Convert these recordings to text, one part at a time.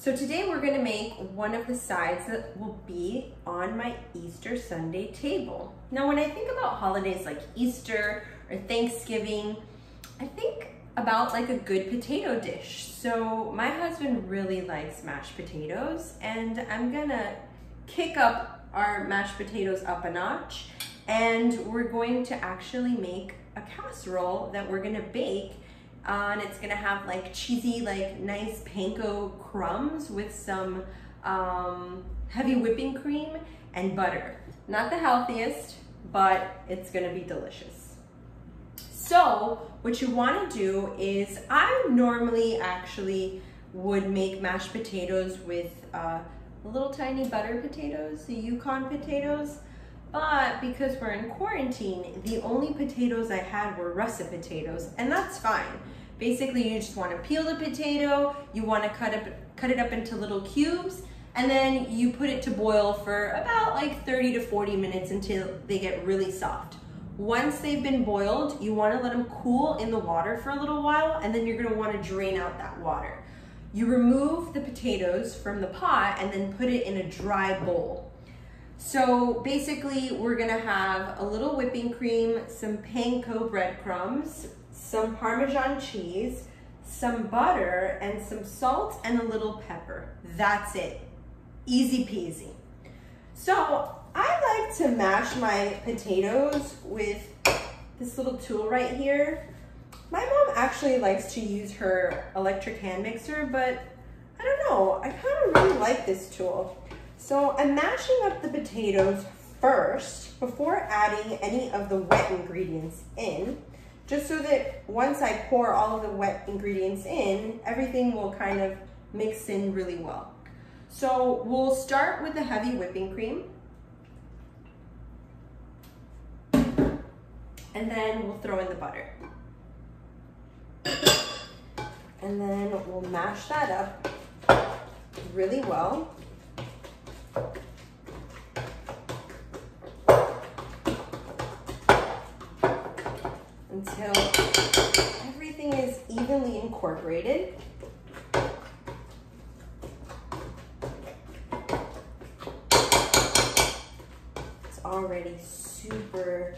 So today we're gonna make one of the sides that will be on my Easter Sunday table. Now when I think about holidays like Easter or Thanksgiving, I think about like a good potato dish. So my husband really likes mashed potatoes, and I'm gonna kick up our mashed potatoes up a notch, and we're going to actually make a casserole that we're gonna bake. And it's gonna have like cheesy, like nice panko crumbs with some heavy whipping cream and butter. Not the healthiest, but it's gonna be delicious. So what you wanna do is, I normally actually would make mashed potatoes with little tiny butter potatoes, the Yukon potatoes. But because we're in quarantine, the only potatoes I had were russet potatoes, and that's fine. Basically, you just want to peel the potato, you want to cut it up into little cubes, and then you put it to boil for about like 30 to 40 minutes until they get really soft. Once they've been boiled, you want to let them cool in the water for a little while, and then you're going to want to drain out that water. You remove the potatoes from the pot and then put it in a dry bowl. So basically, we're gonna have a little whipping cream, some panko breadcrumbs, some Parmesan cheese, some butter, and some salt and a little pepper. That's it. Easy peasy. So I like to mash my potatoes with this little tool right here. My mom actually likes to use her electric hand mixer, but I don't know, I kind of really like this tool. So I'm mashing up the potatoes first before adding any of the wet ingredients in, just so that once I pour all of the wet ingredients in, everything will kind of mix in really well. So we'll start with the heavy whipping cream, and then we'll throw in the butter. And then we'll mash that up really well. Until everything is evenly incorporated. It's already super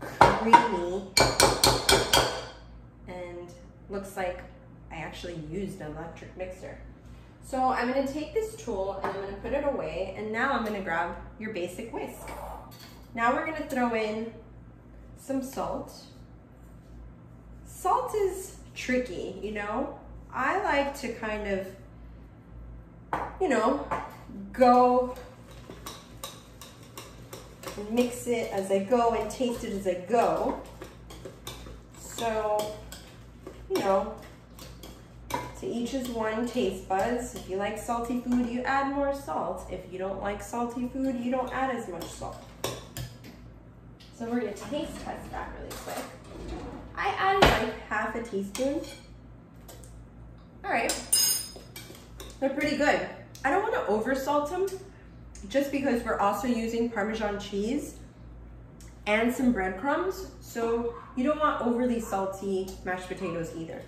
creamy and looks like I actually used an electric mixer. So I'm going to take this tool and I'm going to put it away, and now I'm going to grab your basic whisk. Now we're going to throw in some salt. Salt is tricky, you know? I like to kind of, you know, go and mix it as I go and taste it as I go. So, you know, to each his one, taste buds. If you like salty food, you add more salt. If you don't like salty food, you don't add as much salt. So we're gonna taste test that really quick. I added like half a teaspoon. All right, they're pretty good. I don't wanna over salt them, just because we're also using Parmesan cheese and some breadcrumbs. So you don't want overly salty mashed potatoes either.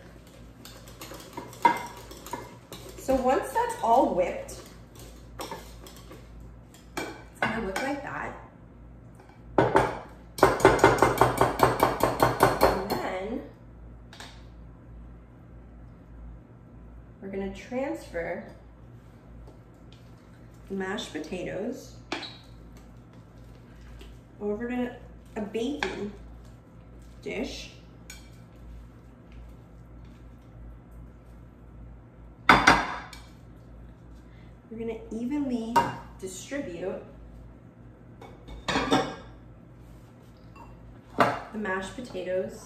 So once that's all whipped, it's gonna look like that. We're going to transfer mashed potatoes over to a baking dish. We're going to evenly distribute the mashed potatoes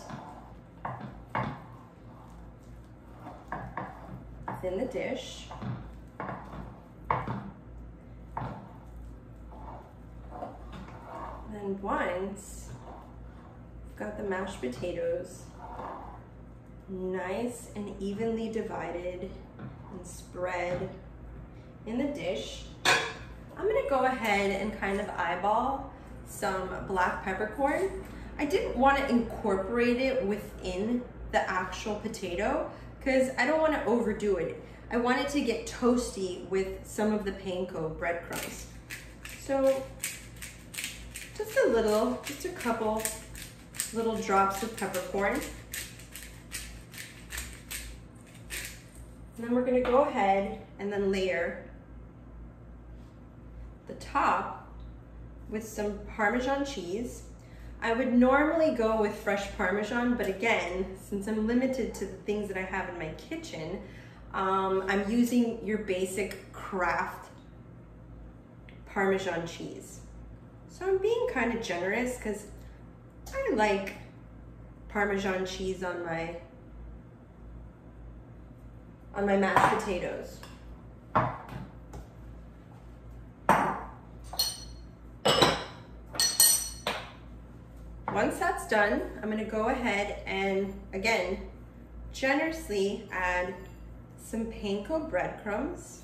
in the dish. Then once we've got the mashed potatoes nice and evenly divided and spread in the dish, I'm gonna go ahead and kind of eyeball some black peppercorn. I didn't want to incorporate it within the actual potato because I don't want to overdo it. I want it to get toasty with some of the panko breadcrumbs. So just a little, just a couple little drops of peppercorn. And then we're gonna go ahead and then layer the top with some Parmesan cheese. I would normally go with fresh Parmesan, but again, since I'm limited to the things that I have in my kitchen, I'm using your basic Kraft Parmesan cheese. So I'm being kind of generous because I like Parmesan cheese on my mashed potatoes. Once that's done, I'm gonna go ahead and, again, generously add some panko breadcrumbs.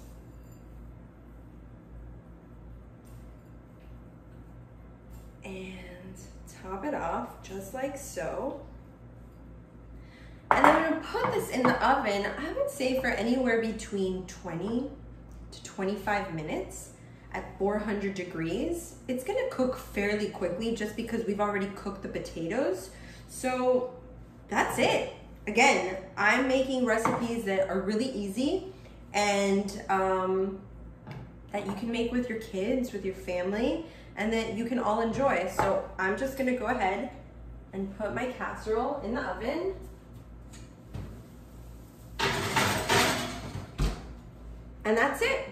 And top it off just like so. And then I'm gonna put this in the oven, I would say for anywhere between 20 to 25 minutes at 400 degrees. It's gonna cook fairly quickly just because we've already cooked the potatoes. So that's it. Again, I'm making recipes that are really easy and that you can make with your kids, with your family, and that you can all enjoy. So I'm just gonna go ahead and put my casserole in the oven. And that's it.